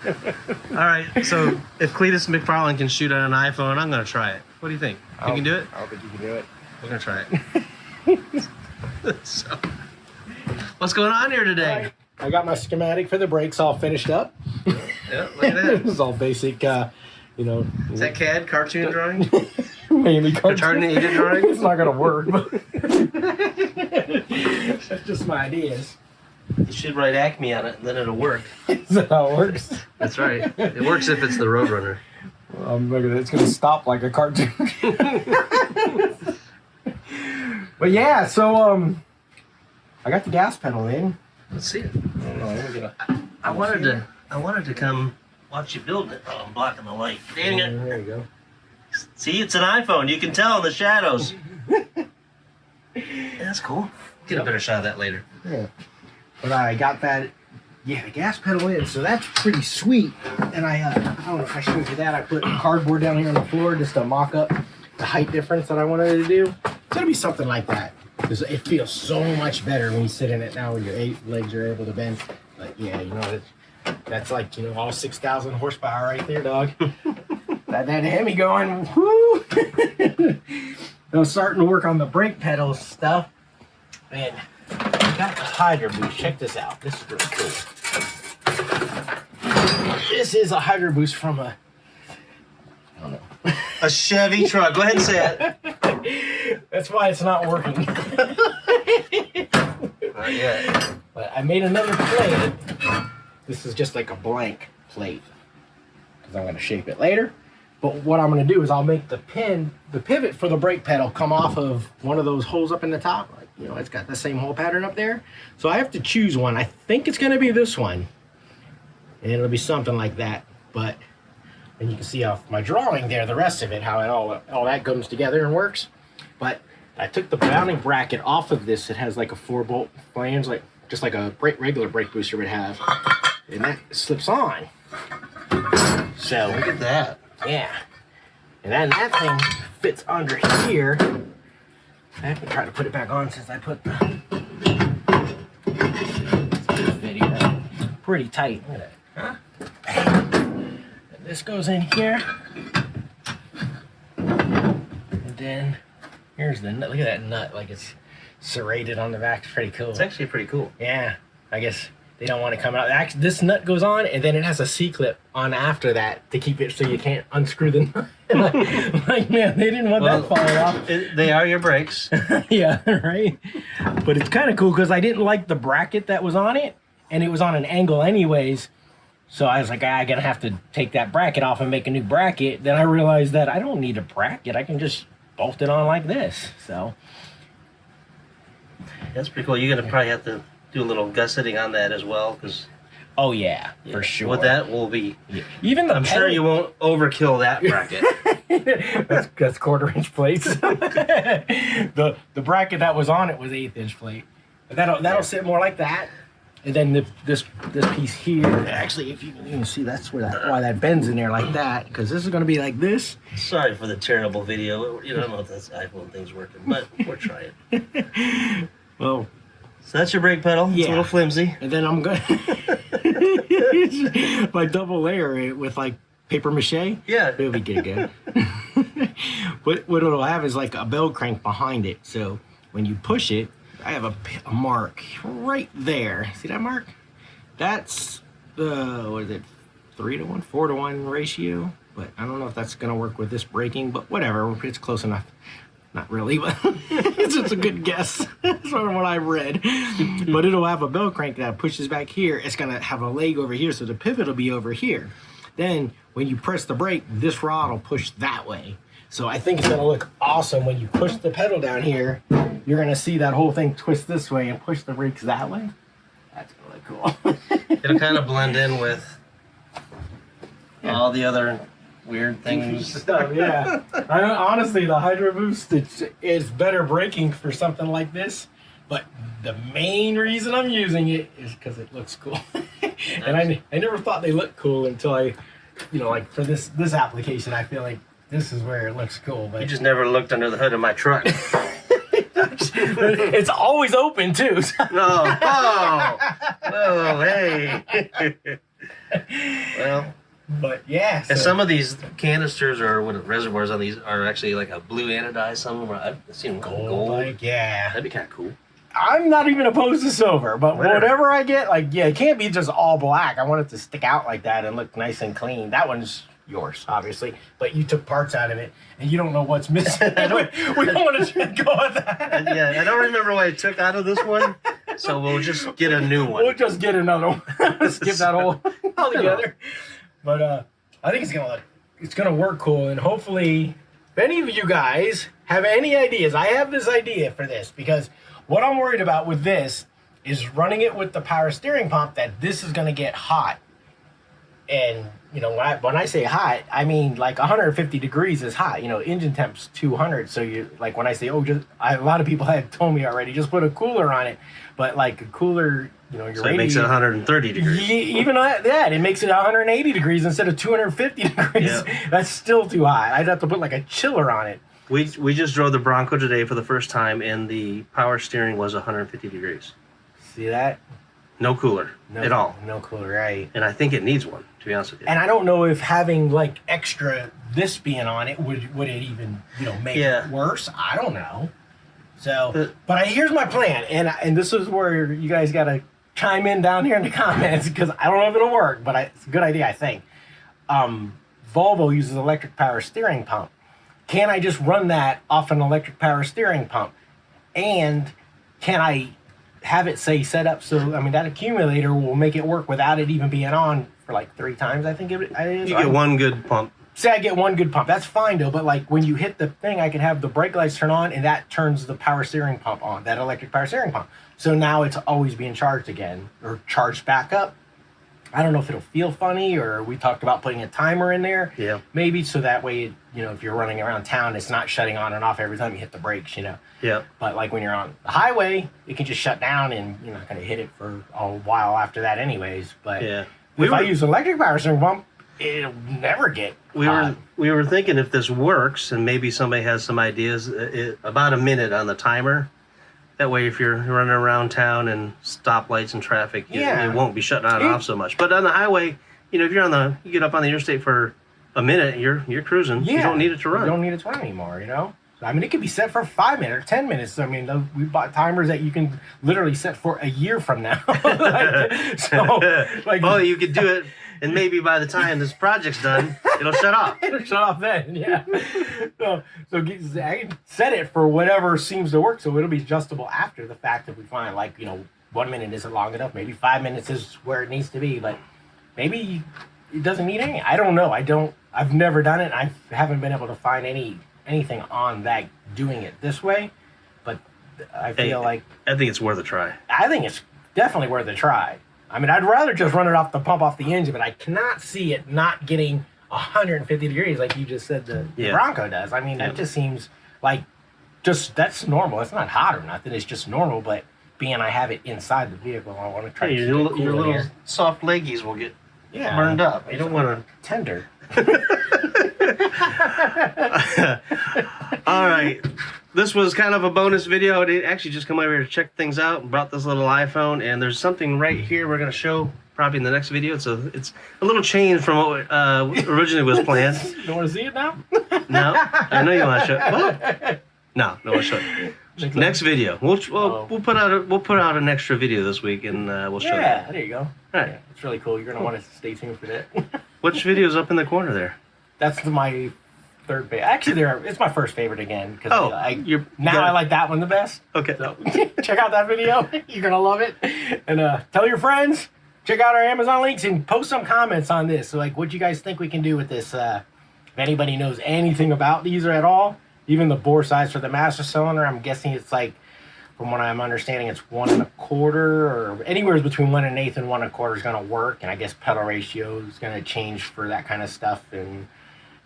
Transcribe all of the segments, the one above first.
All right, so if Cletus McFarland can shoot on an iPhone, I'm going to try it. What do you think? You can do it? I don't think you can do it. We're going to try it. So, what's going on here today? I got my schematic for the brakes all finished up. Yeah, look at that. This is all basic, you know. Is that CAD cartoon drawing? Mainly cartoon. Cartoon drawing? It's not going to work, but that's just my ideas. You should write Acme on it, and then it'll work. Is that how it works? That's right. It works if it's the Roadrunner. Look at it. It's going to stop like a cartoon. But yeah, so I got the gas pedal in. Let's see it. I wanted to come watch you build it. Oh, I'm blocking the light. Dang it. There you go. See, it's an iPhone. You can tell in the shadows. Yeah, that's cool. Get a better shot of that later. Yeah. But I got that, the gas pedal in, so that's pretty sweet. And I don't know if I showed you that. I put cardboard down here on the floor just to mock up the height difference that I wanted to do. It's gonna be something like that. Because it feels so much better when you sit in it now when your legs are able to bend. But yeah, you know, that's like, you know, all 6,000 horsepower right there, dog. that Hemi going, whoo! I was starting to work on the brake pedal stuff. And I got the Hydro Boost. Check this out. This is really cool. This is a Hydro Boost from I don't know. A Chevy truck. Go ahead and say it. That's why it's not working. Not yet. But I made another plate. This is just like a blank plate because I'm going to shape it later. But what I'm going to do is I'll make the pivot for the brake pedal come off of one of those holes up in the top. Like, you know, it's got the same hole pattern up there. So I have to choose one. I think it's going to be this one. And it'll be something like that. But, and you can see off my drawing there, the rest of it, how it all that comes together and works. But I took the mounting bracket off of this. It has like a 4-bolt flange, like just like a regular brake booster would have. And that slips on. So Look at that. yeah. And then that thing fits under here. I have to try to put it back on since I put the video pretty tight. Look at that. Huh? And this goes in here. And then here's the nut. Look at that nut, like it's serrated on the back. It's pretty cool. It's actually pretty cool. Yeah. I guess they don't want to come out. Actually, this nut goes on, and then it has a C-clip on after that to keep it so you can't unscrew the nut. like, man, they didn't want that falling off. They are your brakes. Yeah, right? But it's kind of cool because I didn't like the bracket that was on it, and it was on an angle anyways. So I was like, I'm going to have to take that bracket off and make a new bracket. Then I realized that I don't need a bracket. I can just bolt it on like this. So That's pretty cool. You're going to probably have to do a little gusseting on that as well, because oh yeah, for sure. What that will be. Yeah. Even the I'm sure you won't overkill that bracket. that's 1/4-inch plates. the bracket that was on it was 1/8-inch plate. But that'll sit more like that. And then this piece here, actually, if you can see, that's why that bends in there like that, because this is going to be like this. Sorry for the terrible video. You don't know if this iPhone thing's working, but we're trying. Well, so that's your brake pedal. It's a little flimsy. And then I'm going to double layer it with like paper mache. Yeah. It'll be good. What it'll have is like a bell crank behind it. So when you push it, I have a mark right there. See that mark? That's what is it? 3-to-1, 4-to-1 ratio. But I don't know if that's gonna work with this braking, but whatever, it's close enough. Not really, but it's just a good guess. That's sort of what I've read. But it'll have a bell crank that pushes back here. It's gonna have a leg over here, so the pivot will be over here. Then when you press the brake, this rod will push that way. So I think it's gonna look awesome when you push the pedal down here. You're gonna see that whole thing twist this way and push the brakes that way. That's gonna look cool. It'll kind of blend in with all the other weird things. Stuff, yeah. Honestly, the Hydro Boost is better braking for something like this. But the main reason I'm using it is because it looks cool. And I never thought they looked cool until like for this application, I feel like this is where it looks cool. But You just never looked under the hood of my truck. It's always open too. No. Oh, hey. Well, but yeah. and some of these canisters or reservoirs on these are actually like a blue anodized. Some of them are, I've seen gold. Like, yeah. That'd be kind of cool. I'm not even opposed to silver, but whatever I get, like, yeah, it can't be just all black. I want it to stick out like that and look nice and clean. That one's yours, obviously, but you took parts out of it, and you don't know what's missing. we don't want to go with that. Yeah, I don't remember what I took out of this one, so we'll just get a new one. We'll just get another one. Skip that whole altogether. But I think it's gonna work cool, and hopefully, if any of you guys have any ideas, I have this idea for this because what I'm worried about with this is running it with the power steering pump. That this is gonna get hot, and you know when I say hot, I mean like 150 degrees is hot. You know, engine temp's 200. So you like when I say a lot of people have told me already, just put a cooler on it. But like a cooler, you know, so it makes it 130 degrees. Even that, it makes it 180 degrees instead of 250 degrees. Yeah. That's still too hot. I'd have to put like a chiller on it. We just drove the Bronco today for the first time, and the power steering was 150 degrees. See that? No cooler at all. No cooler, right? And I think it needs one, to be honest with you. And I don't know if having like extra this being on it would it even make it worse. I don't know. So, but here's my plan, and this is where you guys got to chime in down here in the comments because I don't know if it'll work, but it's a good idea, I think. Volvo uses electric power steering pump. Can I just run that off an electric power steering pump? And can I have it set up so, I mean, that accumulator will make it work without it even being on for like 3 times, I think it is. You get one good pump. Say I get one good pump. That's fine, though. But like when you hit the thing, I can have the brake lights turn on, and that turns the power steering pump on, that electric power steering pump. So now it's always being charged again or charged back up. I don't know if it'll feel funny, or we talked about putting a timer in there. Yeah. Maybe so that way, if you're running around town, it's not shutting on and off every time you hit the brakes, Yeah. But like when you're on the highway, it can just shut down, and you're not going to hit it for a while after that anyways. But if I use electric power steering pump, it'll never get hot. We were thinking if this works, and maybe somebody has some ideas, about a minute on the timer. That way, if you're running around town and stoplights and traffic, it won't be shutting on and off so much. But on the highway, if you're you get up on the interstate for a minute, you're cruising. Yeah. You don't need it to run. You don't need it to run anymore, I mean, it could be set for 5 minutes or 10 minutes. I mean, we bought timers that you can literally set for a year from now. Well, you could do it, and maybe by the time this project's done, it'll shut off. It'll shut off then, yeah. So I can set it for whatever seems to work, so it'll be adjustable after the fact if we find, 1 minute isn't long enough. Maybe 5 minutes is where it needs to be, but maybe it doesn't need any. I don't know. I've never done it. I haven't been able to find anything on that doing it this way, but I feel I think it's worth a try. I think it's definitely worth a try. I mean, I'd rather just run it off the pump off the engine, but I cannot see it not getting 150 degrees like you just said the Bronco does. I mean, that just seems like that's normal. It's not hot or nothing. It's just normal, but being I have it inside the vehicle, I want to try to keep it cool your little soft leggies will get burned up. You don't want to... Tender. All right, this was kind of a bonus video. I actually just come over here to check things out and brought this little iPhone, and there's something right here we're going to show probably in the next video. It's a little change from what originally was planned. You want to see it now? No, I know you want to show it. No, I want to show it. Next video. We'll put out an extra video this week, and we'll show it. Yeah, there you go. All right, yeah, it's really cool. You're going to want to stay tuned for that. Which video's up in the corner there? That's my third favorite. Actually, it's my first favorite again because I like that one the best. Okay. So check out that video. You're gonna love it, and tell your friends. Check out our Amazon links and post some comments on this. So, what you guys think we can do with this? If anybody knows anything about these or at all, even the bore size for the master cylinder, I'm guessing it's from what I'm understanding, it's 1 1/4 or anywhere between 1 1/8 and 1 1/4 is gonna work, and I guess pedal ratio is gonna change for that kind of stuff and.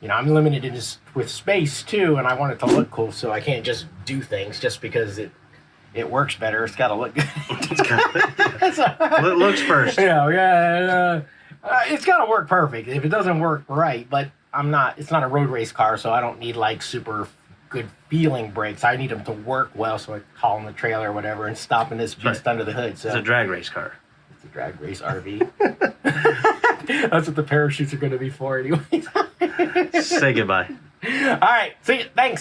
I'm limited in just with space too, and I want it to look cool, so I can't just do things just because it works better. It's got to look good. It looks first. It's got to work perfect. If it doesn't work right, but it's not a road race car, so I don't need super good feeling brakes. I need them to work well, so I haul in the trailer or whatever and stop in this beast under the hood. So it's a drag race car. It's a drag race RV. That's what the parachutes are going to be for, anyways. Say goodbye. All right. See you. Thanks.